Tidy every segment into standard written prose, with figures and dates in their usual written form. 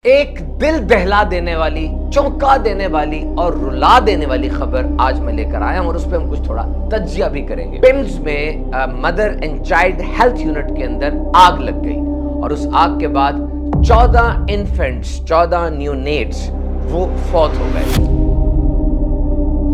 एक दिल दहला देने वाली, चौंका देने वाली और रुला देने वाली खबर आज मैं लेकर आया हूं और उस पर हम कुछ थोड़ा तज्जिया भी करेंगे। पिम्स में mother and child health unit के अंदर आग लग गई और उस आग के बाद 14 इन्फेंट्स, 14 न्यूनेट्स वो फौत हो गए।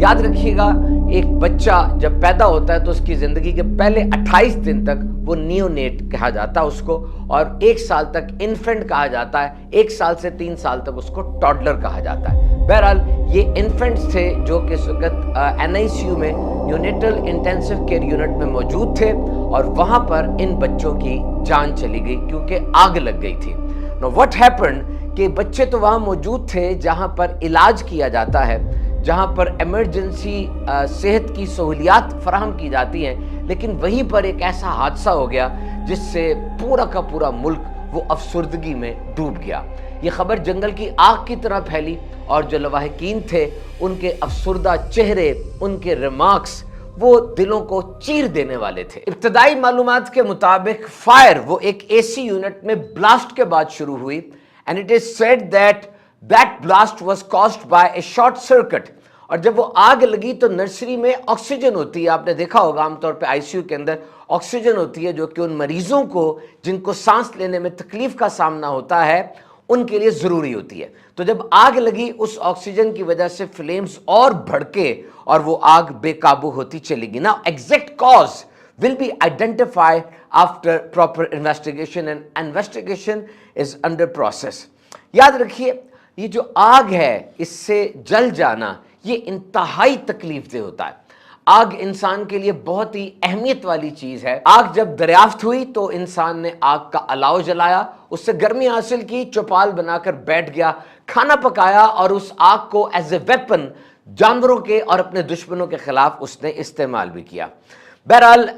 याद रखिएगा, एक बच्चा जब पैदा होता है तो उसकी जिंदगी के पहले 28 दिन तक वो नियोनेट कहा जाता है उसको, और 1 साल तक इन्फेंट कहा जाता है, 1 साल से 3 साल तक उसको टॉडलर कहा जाता है। बहरहाल ये इन्फेंट्स थे जो कि इस वक्त NICU में न्यूनेटल इंटेंसिव केयर यूनिट में मौजूद थे और वहां पर इन बच्चों की जान चली गई क्योंकि आग लग गई थी। Now what happened कि बच्चे तो वहां मौजूद थे जहां पर इलाज किया जाता है, जहां पर इमरजेंसी सेहत की सहूलियात फराहम की जाती हैं, लेकिन वहीं पर एक ऐसा हादसा हो गया जिससे पूरा का पूरा मुल्क वो अफसुर्दगी में डूब गया। ये खबर जंगल की आग की तरह फैली और जो लवाहिकीन थे उनके अफसुर्दा चेहरे, उनके रिमार्क्स वो दिलों को चीर देने वाले थे। इब्तदाई मालूमात के मुताबिक फायर वो एक AC यूनिट में ब्लास्ट के बाद शुरू हुई and it is said that blast was caused by A short circuit. और जब वो आग लगी तो नर्सरी में ऑक्सीजन होती है, आपने देखा होगा आमतौर पे ICU के अंदर ऑक्सीजन होती है जो कि उन मरीजों को जिनको सांस लेने में तकलीफ का सामना होता है उनके लिए जरूरी होती है। तो जब आग लगी उस ऑक्सीजन की वजह से फ्लेम्स और भड़के और वो आग बेकाबू होती चली गई। Now exact cause will be identified after proper investigation and investigation is under process। याद रखिए, ये जो आग है इससे जल जाना ये इंतहाई तकलीफ दे होता है। आग इंसान के लिए बहुत ही अहमियत वाली चीज है। आग जब दरियाफ्त हुई तो इंसान ने आग का अलाव जलाया, उससे गर्मी हासिल की, चौपाल बनाकर बैठ गया, खाना पकाया और उस आग को एज ए वेपन जानवरों के और अपने दुश्मनों के खिलाफ उसने इस्तेमाल भी किया। बहरहाल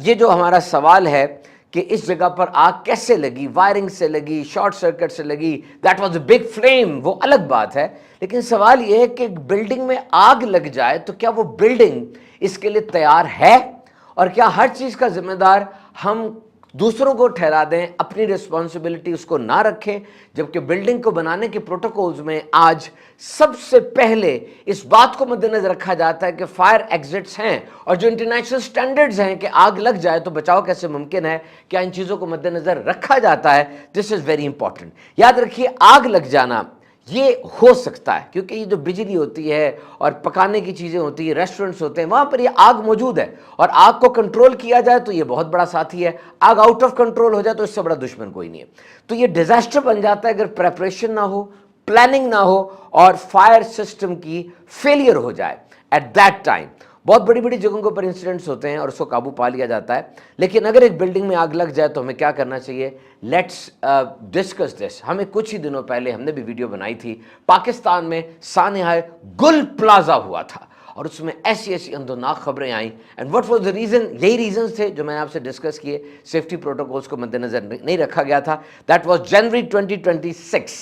ये जो हमारा सवाल है कि इस जगह पर आग कैसे लगी, वायरिंग से लगी, शॉर्ट सर्किट से लगी, that was a big flame, वो अलग बात है। लेकिन सवाल ये है कि बिल्डिंग में आग लग जाए तो क्या वो बिल्डिंग इसके लिए तैयार है, और क्या हर चीज का जिम्मेदार हम दूसरों को ठहरा दें, अपनी रिस्पॉन्सिबिलिटी उसको ना रखें, जबकि बिल्डिंग को बनाने के प्रोटोकॉल्स में आज सबसे पहले इस बात को मद्देनजर रखा जाता है कि फायर एग्जिट्स हैं और जो इंटरनेशनल स्टैंडर्ड्स हैं कि आग लग जाए तो बचाव कैसे मुमकिन है, क्या इन चीज़ों को मद्देनजर रखा जाता है। This is very important. याद रखिए, आग लग जाना ये हो सकता है क्योंकि ये जो बिजली होती है और पकाने की चीज़ें होती है, रेस्टोरेंट्स होते हैं, वहाँ पर ये आग मौजूद है और आग को कंट्रोल किया जाए तो ये बहुत बड़ा साथी है। आग आउट ऑफ कंट्रोल हो जाए तो इससे बड़ा दुश्मन कोई नहीं है। तो ये डिजास्टर बन जाता है अगर प्रेपरेशन ना हो, प्लानिंग ना हो और फायर सिस्टम की फेलियर हो जाए एट दैट टाइम। बहुत बड़ी बड़ी जगहों के ऊपर इंसिडेंट्स होते हैं और उसको काबू पा लिया जाता है, लेकिन अगर एक बिल्डिंग में आग लग जाए तो हमें क्या करना चाहिए। Let's discuss this. हमें कुछ ही दिनों पहले हमने भी वीडियो बनाई थी, पाकिस्तान में सानेहाय गुल प्लाजा हुआ था और उसमें ऐसी ऐसी अंदरनाक खबरें आई and what was the reason. यही रीजंस थे जो मैंने आपसे डिस्कस किए। सेफ्टी प्रोटोकॉल्स को मद्देनजर नहीं रखा गया था। दैट वाज जनवरी 2026।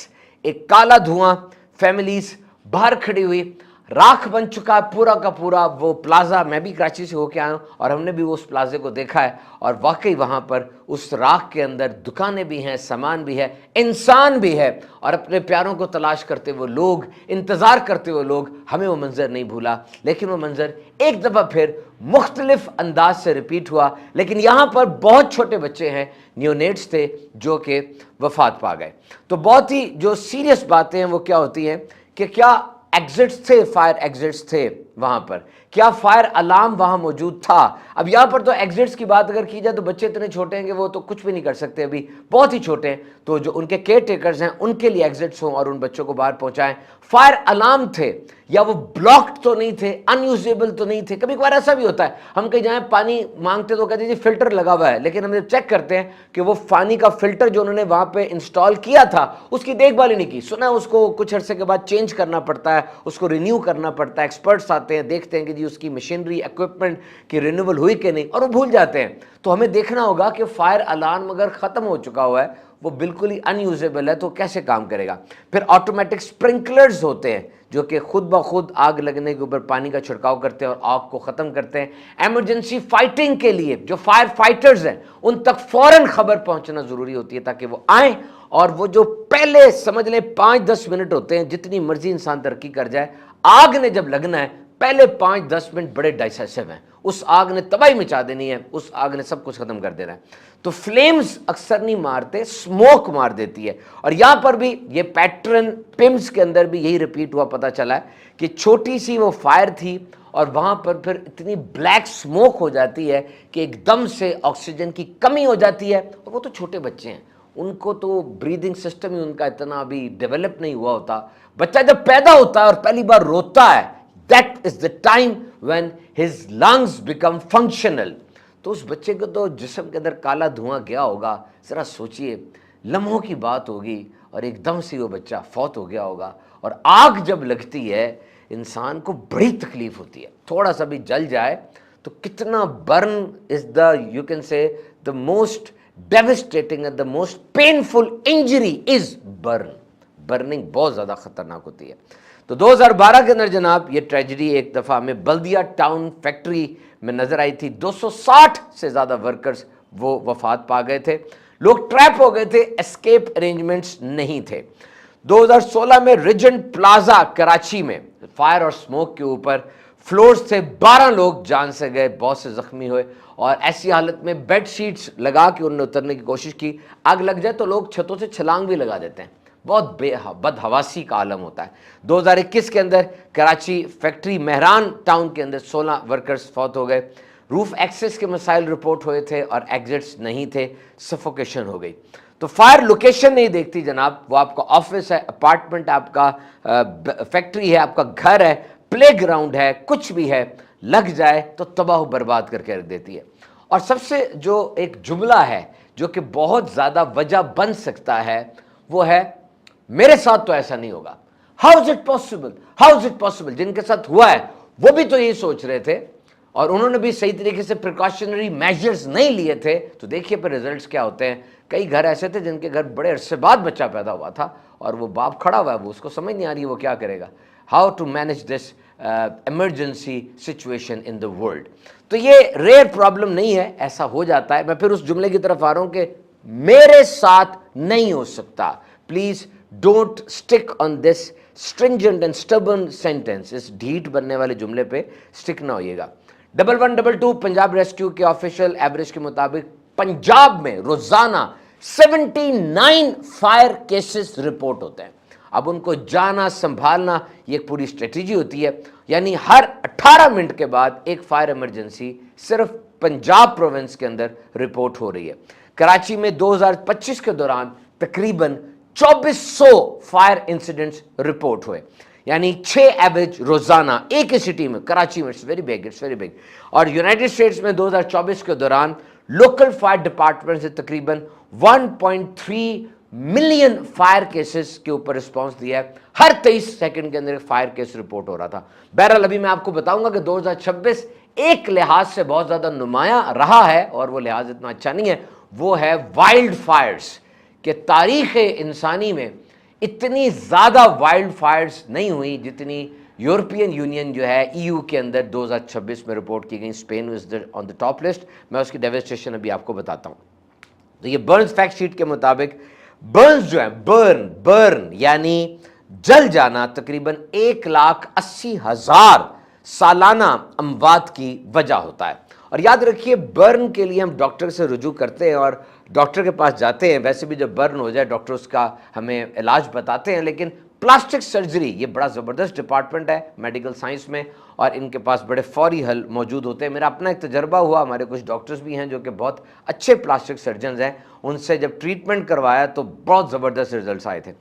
एक काला धुआं, फैमिलीज बाहर खड़ी हुई, राख बन चुका है पूरा का पूरा वो प्लाजा। मैं भी कराची से होके आया हूँ और हमने भी उस प्लाजे को देखा है और वाकई वहाँ पर उस राख के अंदर दुकानें भी हैं, सामान भी है, इंसान भी है और अपने प्यारों को तलाश करते हुए लोग, इंतज़ार करते हुए लोग। हमें वो मंजर नहीं भूला, लेकिन वो मंजर एक दफ़ा फिर मुख्तलिफ अंदाज से रिपीट हुआ। लेकिन यहाँ पर बहुत छोटे बच्चे हैं, न्यूनेट्स थे जो कि वफात पा गए। तो बहुत ही जो सीरियस बातें हैं वो क्या होती हैं कि क्या एग्जिट्स थे, फायर एग्जिट्स थे वहां पर, क्या फायर अलार्म वहां मौजूद था। अब यहां पर तो एग्जिट्स की बात अगर की जाए तो बच्चे इतने छोटे हैं कि वो तो कुछ भी नहीं कर सकते, अभी बहुत ही छोटे हैं। तो जो उनके केयर टेकर्स हैं उनके लिए एग्जिट्स हों और उन बच्चों को बाहर पहुंचाएं। फायर अलार्म थे या वो ब्लॉक्ड तो नहीं थे, अनयूजेबल तो नहीं थे। कभी कभार ऐसा भी होता है, हम कहीं जाएं पानी मांगते तो कहते जी फिल्टर लगा हुआ है, लेकिन हम जब चेक करते हैं कि वो पानी का फिल्टर जो उन्होंने वहां पे इंस्टॉल किया था उसकी देखभाल ही नहीं की। सुना उसको कुछ अरसे के बाद चेंज करना पड़ता है, उसको रिन्यू करना पड़ता है। एक्सपर्ट्स आते हैं, देखते हैं कि जी उसकी मशीनरी, इक्विपमेंट की रिन्यूअल हुई कि नहीं, और वो भूल जाते हैं। तो हमें देखना होगा कि फायर अलार्म अगर खत्म हो चुका हुआ है, वो बिल्कुल ही अनयूजेबल है, तो कैसे काम करेगा। फिर ऑटोमेटिक स्प्रिंकलर्स होते हैं जो कि खुद ब खुद आग लगने के ऊपर पानी का छिड़काव करते हैं और आग को ख़त्म करते हैं। एमरजेंसी फाइटिंग के लिए जो फायर फाइटर्स हैं उन तक फ़ौरन खबर पहुंचना ज़रूरी होती है ताकि वो आएँ اور وہ جو پہلے سمجھ لیں 5-10 منٹ ہوتے ہیں, جتنی مرضی انسان ترقی کر جائے, آگ نے جب لگنا ہے پہلے 5-10 منٹ بڑے ڈیسیسو ہیں. اس آگ نے تباہی مچا دینی ہے, اس آگ نے سب کچھ ختم کر دینا ہے. تو فلیمز اکثر نہیں مارتے, سموک مار دیتی ہے. اور یہاں پر بھی یہ پیٹرن پمز کے اندر بھی یہی ریپیٹ ہوا پتہ چلا ہے کہ چھوٹی سی وہ فائر تھی اور وہاں پر پھر اتنی بلیک سموک ہو جاتی ہے کہ ایک دم سے آکسیجن کی کمی ہو جاتی ہے. اور وہ تو چھوٹے بچے ہیں, ان کو تو بریدنگ سسٹم ہی ان کا اتنا ابھی ڈیولپ نہیں ہوا ہوتا. بچہ جب پیدا ہوتا ہے اور پہلی بار روتا ہے, that is the time when his lungs become functional. تو اس بچے کو تو جسم کے اندر کالا دھواں گیا ہوگا. ذرا سوچئے, لمحوں کی بات ہوگی اور ایک دم سے وہ بچہ فوت ہو گیا ہوگا. اور آگ جب لگتی ہے انسان کو بڑی تکلیف ہوتی ہے. تھوڑا سا بھی جل جائے تو کتنا burn is the you can say the most devastating and the most painful injury is burn. Burning بہت زیادہ خطرناک ہوتی ہے. تو 2012 کے اندر جناب یہ ٹریجڈی ایک دفعہ میں بلدیہ ٹاؤن فیکٹری میں نظر آئی تھی. 260 سے زیادہ ورکرز وہ وفات پا گئے تھے. لوگ ٹریپ ہو گئے تھے, اسکیپ ارینجمنٹس نہیں تھے. 2016 میں ریجنٹ پلازا کراچی میں فائر اور سموک کے اوپر فلورز سے 12 لوگ جان سے گئے, بہت سے زخمی ہوئے. اور ایسی حالت میں بیڈ شیٹس لگا کے انہوں نے اترنے کی کوشش کی. آگ لگ جائے تو لوگ چھتوں سے چھلانگ بھی لگا دیتے ہیں, بہت بدحواسی کا عالم ہوتا ہے. 2021 کے اندر کراچی فیکٹری مہران ٹاؤن کے اندر 16 ورکرز فوت ہو گئے. روف ایکسس کے مسائل رپورٹ ہوئے تھے اور ایگزٹس نہیں تھے, سفوکیشن ہو گئی. تو فائر لوکیشن نہیں دیکھتی جناب, وہ آپ کا آفس ہے, اپارٹمنٹ ہے, آپ کا فیکٹری ہے, آپ کا گھر ہے, پلے گراؤنڈ ہے, کچھ بھی ہے, لگ جائے تو تباہ و برباد کر کے رکھ دیتی ہے. اور سب سے جو ایک جملہ ہے جو کہ بہت زیادہ وجہ بن سکتا ہے وہ ہے میرے ساتھ تو ایسا نہیں ہوگا. How is it possible, how is it possible. جن کے ساتھ ہوا ہے وہ بھی تو یہی سوچ رہے تھے اور انہوں نے بھی صحیح طریقے سے پریکاشنری میجرز نہیں لیے تھے. تو دیکھیے پھر ریزلٹس کیا ہوتے ہیں. کئی گھر ایسے تھے جن کے گھر بڑے عرصے بعد بچہ پیدا ہوا تھا اور وہ باپ کھڑا ہوا ہے, وہ اس کو سمجھ نہیں آ رہی وہ کیا کرے گا. How to manage this emergency situation in the world. تو یہ ریئر پرابلم نہیں ہے, ایسا ہو جاتا ہے. میں پھر اس جملے کی طرف آ رہا ہوں کہ میرے ساتھ نہیں ہو سکتا. Please don't stick on this stringent and stubborn sentence. اس ڈھیٹ بننے والے جملے پہ اسٹک نہ ہوئیے گا. 1122 پنجاب ریسکیو کے آفیشیل ایوریج کے مطابق پنجاب میں روزانہ 79 فائر کیسز رپورٹ ہوتے ہیں. اب ان کو جانا سنبھالنا یہ ایک پوری اسٹریٹجی ہوتی ہے. یعنی ہر 18 منٹ کے بعد ایک فائر ایمرجنسی صرف پنجاب پروونس کے اندر رپورٹ ہو رہی ہے. کراچی میں 2025 کے دوران تقریباً 2400 فائر انسیڈنٹس رپورٹ ہوئے, یعنی 6 ایوریج روزانہ ایک ہی سٹی میں. کراچی میں اٹس ویری بگ. اور یونائٹڈ اسٹیٹس میں 2024 کے دوران لوکل فائر ڈپارٹمنٹ سے تقریباً 1.3 ملین فائر کیسز کے اوپر رسپانس دیا ہے. ہر 23 سیکنڈ کے اندر ایک فائر کیس رپورٹ ہو رہا تھا. بہرحال ابھی میں آپ کو بتاؤں گا کہ 2026 ایک لحاظ سے بہت زیادہ نمایاں رہا ہے اور وہ لحاظ اتنا اچھا نہیں ہے, وہ ہے وائلڈ فائرز. کہ تاریخ انسانی میں اتنی زیادہ وائلڈ فائرز نہیں ہوئی جتنی یورپین یونین جو ہے EU کے اندر 2026 میں رپورٹ کی گئی. Spain is on the top list. میں اس کی ڈیوسٹیشن ابھی آپ کو بتاتا ہوں. تو یہ برنز فیکٹ شیٹ کے مطابق برنز جو ہے برن یعنی جل جانا تقریباً 1,80,000 سالانہ اموات کی وجہ ہوتا ہے. اور یاد رکھیے برن کے لیے ہم ڈاکٹر سے رجوع کرتے ہیں اور ڈاکٹر کے پاس جاتے ہیں. ویسے بھی جب برن ہو جائے ڈاکٹر اس کا ہمیں علاج بتاتے ہیں, لیکن پلاسٹک سرجری یہ بڑا زبردست ڈپارٹمنٹ ہے میڈیکل سائنس میں اور ان کے پاس بڑے فوری حل موجود ہوتے ہیں. میرا اپنا ایک تجربہ ہوا, ہمارے کچھ ڈاکٹرز بھی ہیں جو کہ بہت اچھے پلاسٹک سرجنز ہیں, ان سے جب ٹریٹمنٹ کروایا تو بہت زبردست ریزلٹس آئے تھے.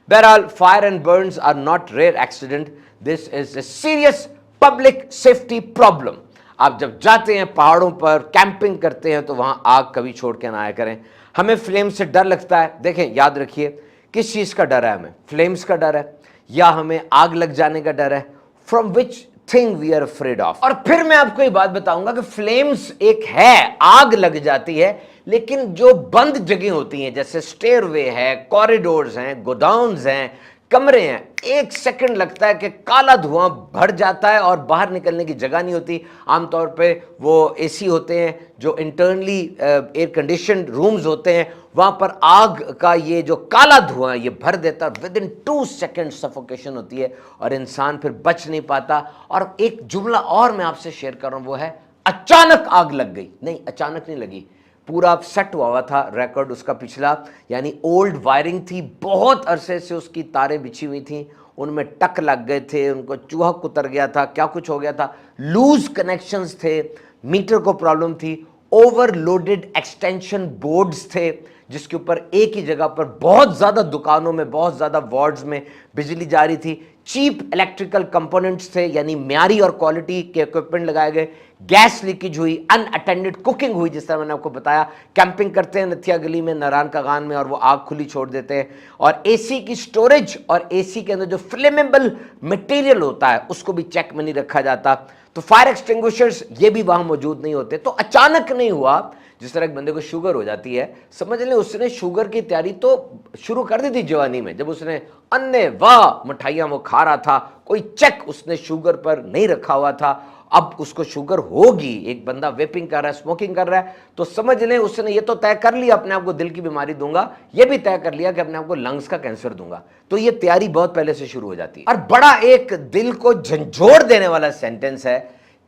بہرحال fire and burns are not rare accident, this is a serious public safety problem. آپ جب جاتے ہیں پہاڑوں پر کیمپنگ کرتے ہیں تو وہاں آگ کبھی چھوڑ کے نہ آیا کریں. ہمیں فلیم سے ڈر لگتا ہے. دیکھیں یاد رکھیے کس چیز کا ڈر ہے ہمیں, فلیمز کا ڈر ہے یا ہمیں آگ لگ جانے کا ڈر ہے. From which thing we are afraid of. اور پھر میں آپ کو یہ بات بتاؤں گا کہ فلیمز ایک ہے, آگ لگ جاتی ہے, لیکن جو بند جگہیں ہوتی ہیں جیسے سٹیر وے ہے, کوریڈورز ہیں, گوداؤنز ہیں, कमरे हैं, 1 सेकंड लगता है कि काला धुआं भर जाता है और बाहर निकलने की जगह नहीं होती। आमतौर पे वो एसी होते हैं जो इंटरनली एयर कंडीशन रूम्स होते हैं, वहां पर आग का ये जो काला धुआं ये भर देता है, विद इन 2 सेकंड सफोकेशन होती है और इंसान फिर बच नहीं पाता। और एक जुमला और मैं आपसे शेयर कर रहा हूं, वो है अचानक आग लग गई। नहीं, अचानक नहीं लगी, पूरा सेट हुआ था रिकॉर्ड उसका पिछला, यानी ओल्ड वायरिंग थी, बहुत अरसे से उसकी तारें बिछी हुई थी, उनमें टक लग गए थे, उनको चूहा कुतर गया था, क्या कुछ हो गया था, लूज कनेक्शंस थे, मीटर को प्रॉब्लम थी, ओवरलोडेड एक्सटेंशन बोर्ड्स थे जिसके ऊपर एक ही जगह पर बहुत ज्यादा दुकानों में, बहुत ज्यादा वार्ड्स में बिजली जा रही थी, चीप इलेक्ट्रिकल कंपोनेंट्स थे, यानी म्यारी और क्वालिटी के इक्विपमेंट लगाए गए, गैस लीकेज हुई, अनअटेंडेड कुकिंग हुई, जिस तरह मैंने आपको बताया, कैंपिंग करते हैं नथिया गली में, नारायण का गान में, और वो आग खुली छोड़ देते हैं, और एसी की स्टोरेज और एसी के अंदर जो फ्लेमेबल मटेरियल होता है उसको भी चेक में नहीं रखा जाता, तो फायर एक्सटिंग्विशर्स ये भी वहां मौजूद नहीं होते। तो अचानक नहीं हुआ, जिस तरह एक बंदे को शुगर हो जाती है, समझ लें उसने शुगर की तैयारी तो शुरू कर दी थी जवानी में, जब उसने अन्य वाह मिठाइयां वो खा रहा था, कोई चेक उसने शुगर पर नहीं रखा हुआ था, अब उसको शुगर होगी। एक बंदा वेपिंग कर रहा है, स्मोकिंग कर रहा है, तो समझ लें उसने ये तो तय कर लिया अपने आप को दिल की बीमारी दूंगा, ये भी तय कर लिया कि अपने आप को लंग्स का कैंसर दूंगा। तो ये तैयारी बहुत पहले से शुरू हो जाती है। और बड़ा एक दिल को झंझोड़ देने वाला सेंटेंस है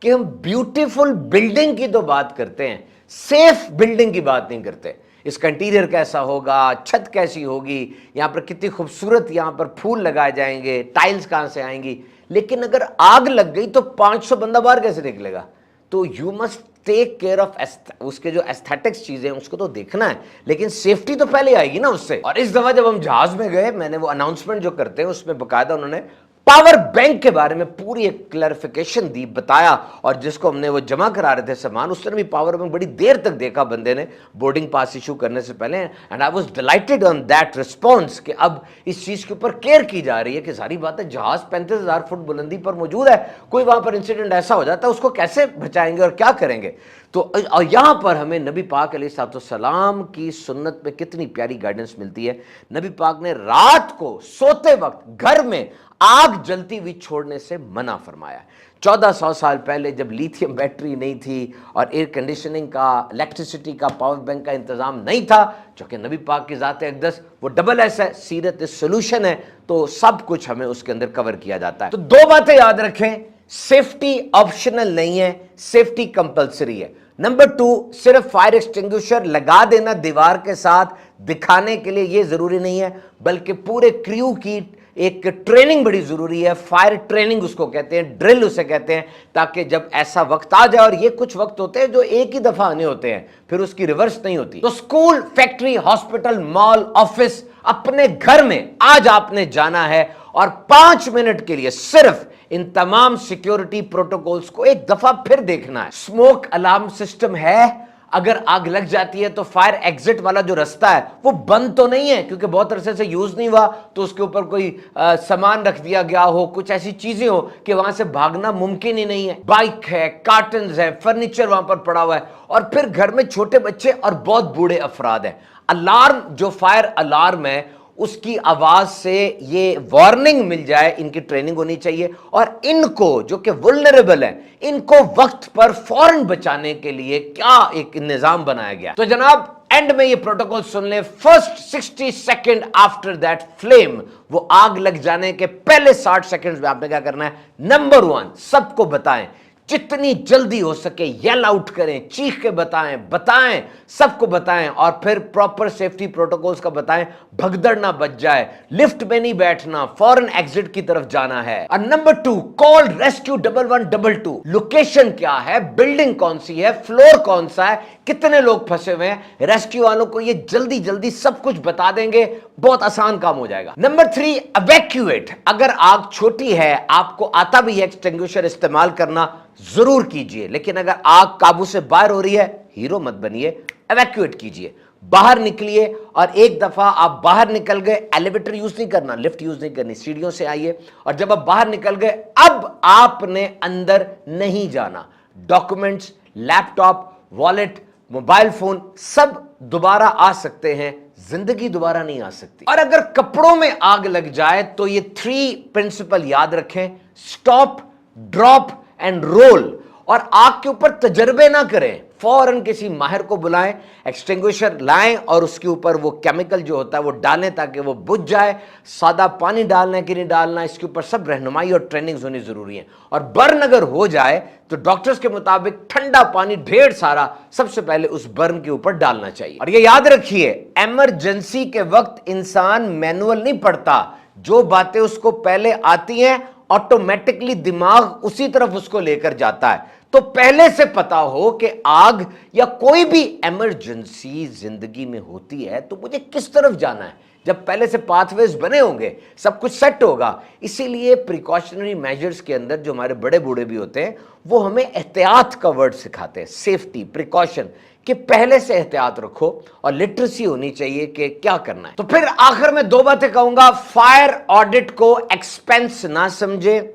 कि हम ब्यूटीफुल बिल्डिंग की तो बात करते हैं, सेफ बिल्डिंग की बात नहीं करते। इसका इंटीरियर कैसा होगा, छत कैसी होगी, यहां पर कितनी खूबसूरत यहां पर फूल लगाए जाएंगे, टाइल्स कहां से आएंगी, लेकिन अगर आग लग गई तो 500 बंदा बाहर कैसे निकलेगा। तो you must take care of उसके जो एस्थेटिक्स चीजें हैं उसको तो देखना है, लेकिन सेफ्टी तो पहले आएगी ना उससे। और इस दफा जब हम जहाज में गए, मैंने वो अनाउंसमेंट जो करते हैं उसमें बकायदा उन्होंने पावर बैंक के बारे में पूरी एक क्लैरिफिकेशन दी, बताया, और जिसको हमने वो जमा करा रहे थे सामान, उसने भी पावर बैंक बड़ी देर तक देखा बंदे ने बोर्डिंग पास इशू करने से पहले, and I was dilated on that response कि अब इस चीज के ऊपर केयर की जा रही है कि सारी बात है, जहाज 35,000 फुट बुलंदी पर मौजूद है, कोई वहां पर इंसिडेंट ऐसा हो जाता है उसको कैसे बचाएंगे और क्या करेंगे। तो यहां पर हमें नबी पाक अलैहिस्सलाम की सुन्नत में कितनी प्यारी गाइडेंस मिलती है। नबी पाक ने रात को सोते वक्त घर में आग जलती हुई छोड़ने से मना फरमाया। 1400 साल पहले जब लिथियम बैटरी नहीं थी और एयर कंडीशनिंग का, इलेक्ट्रिसिटी का, पावर बैंक का इंतजाम नहीं था, जो कि नबी पाक की ज़ात अक़दस वो डबल एस है, सीरत सोल्यूशन है, तो सब कुछ हमें उसके अंदर कवर किया जाता है। तो 2 बातें याद रखें, सेफ्टी ऑप्शनल नहीं है, सेफ्टी कंपलसरी है। नंबर 2, सिर्फ फायर एक्सटिंग्विशर लगा देना दीवार के साथ दिखाने के लिए ये जरूरी नहीं है, बल्कि पूरे क्रू की एक ट्रेनिंग बड़ी जरूरी है। फायर ट्रेनिंग उसको कहते हैं, ड्रिल उसे कहते हैं, ताकि जब ऐसा वक्त आ जाए, और ये कुछ वक्त होते हैं जो एक ही दफा आने होते हैं, फिर उसकी रिवर्स नहीं होती। तो school, factory, hospital, mall, office, अपने घर में आज आपने जाना है और 5 मिनट के लिए सिर्फ इन तमाम सिक्योरिटी प्रोटोकॉल्स को एक दफा फिर देखना है। स्मोक अलार्म सिस्टम है, अगर आग लग जाती है तो फायर एग्जिट वाला जो रास्ता है वो बंद तो नहीं है, क्योंकि बहुत अरसे से यूज नहीं हुआ, तो उसके ऊपर कोई सामान रख दिया गया हो, कुछ ऐसी चीजें हो कि वहां से भागना मुमकिन ही नहीं है। बाइक है, कार्टन्स है, फर्नीचर वहां पर पड़ा हुआ है, और फिर घर में छोटे बच्चे और बहुत बूढ़े अफराद हैं। अलार्म, जो फायर अलार्म है, उसकी आवाज से ये वार्निंग मिल जाए, इनकी ट्रेनिंग होनी चाहिए, और इनको जो कि वुल्नरेबल है, इनको वक्त पर फौरन बचाने के लिए क्या एक निजाम बनाया गया। तो जनाब एंड में ये प्रोटोकॉल सुन लें। First 60 second after that flame, वो आग लग जाने के पहले 60 सेकेंड में आपने क्या करना है। नंबर 1, सबको बताएं, जितनी जल्दी हो सके येल आउट करें, चीख के बताएं, सबको बताएं, और फिर प्रॉपर सेफ्टी प्रोटोकॉल्स का बताएं, भगदड़ ना बच जाए, लिफ्ट में नहीं बैठना, फॉरन एग्जिट की तरफ जाना है। और नंबर 2, कॉल रेस्क्यू 1122। लोकेशन क्या है, बिल्डिंग कौन सी है, फ्लोर कौन सा है, कितने लोग फंसे हुए हैं, रेस्क्यू वालों को ये जल्दी जल्दी सब कुछ बता देंगे, बहुत आसान काम हो जाएगा। Number 3, evacuate. अगर आग छोटी है, आपको आता भी है एक्सटिंग्विशर इस्तेमाल करना, जरूर कीजिए, लेकिन अगर आग काबू से बाहर हो रही है, हीरो मत बनिए, इवैक्यूएट कीजिए, बाहर निकलिए। और एक दफा आप बाहर निकल गए, एलिवेटर यूज नहीं करना, लिफ्ट यूज नहीं करनी, सीढ़ियों से आइए, और जब आप बाहर निकल गए, अब आपने अंदर नहीं जाना। Documents, laptop, wallet, mobile phone, सब दोबारा आ सकते हैं, जिंदगी दोबारा नहीं आ सकती। और अगर कपड़ों में आग लग जाए तो ये 3 प्रिंसिपल याद रखें, स्टॉप, ड्रॉप एंड रोल। और आग के ऊपर तजर्बे ना करें, फौरन किसी माहिर को बुलाएं, एक्सटिंग्विशर लाएं और उसके ऊपर वो केमिकल जो होता है वो डालें ताकि वो बुझ जाए। सादा पानी डालना है कि नहीं डालना, इसके ऊपर सब रहनुमाई और ट्रेनिंग्स होनी जरूरी है। और बर्न अगर हो जाए तो डॉक्टर्स के मुताबिक ठंडा पानी ढेर सारा सबसे पहले उस बर्न के ऊपर डालना चाहिए। और ये याद रखिए, इमरजेंसी के वक्त इंसान मैनुअल नहीं पढ़ता, जो बातें उसको पहले आती हैं ऑटोमेटिकली दिमाग उसी तरफ उसको लेकर जाता है। तो पहले से पता हो कि आग या कोई भी इमरजेंसी जिंदगी में होती है तो मुझे किस तरफ जाना है। जब पहले से पाथवेज बने होंगे, सब कुछ सेट होगा। इसीलिए प्रिकॉशनरी मेजर्स के अंदर जो हमारे बड़े बूढ़े भी होते हैं वो हमें एहतियात का वर्ड सिखाते हैं, सेफ्टी, प्रिकॉशन, कि पहले से एहतियात रखो और लिटरेसी होनी चाहिए कि क्या करना है। तो फिर आखिर में 2 बातें कहूंगा। फायर ऑडिट को एक्सपेंस ना समझे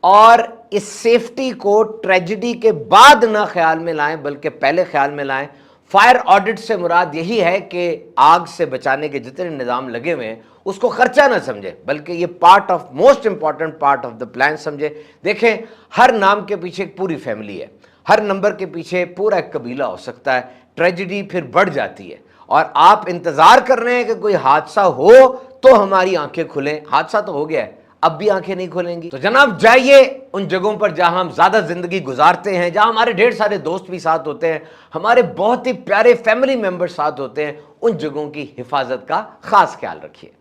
और इस सेफ्टी को ट्रेजेडी के बाद ना ख्याल में लाएं बल्कि पहले ख्याल में लाएं। फायर ऑडिट से मुराद यही है कि आग से बचाने के जितने निज़ाम लगे हुए हैं उसको खर्चा ना समझे बल्कि ये part of, most important part of the plan समझे। देखें, हर नाम के पीछे एक पूरी फैमिली है, हर नंबर के पीछे पूरा एक कबीला हो सकता है। ट्रेजेडी फिर बढ़ जाती है और आप इंतजार कर रहे हैं कि कोई हादसा हो तो हमारी आंखें खुलें। हादसा तो हो गया है, अब भी आंखें नहीं खुलेंगी। तो जनाब जाइए उन जगहों पर जहां हम ज्यादा जिंदगी गुजारते हैं, जहां हमारे ढेर सारे दोस्त भी साथ होते हैं, हमारे बहुत ही प्यारे फैमिली मेंबर साथ होते हैं, उन जगहों की हिफाजत का खास ख्याल रखिए।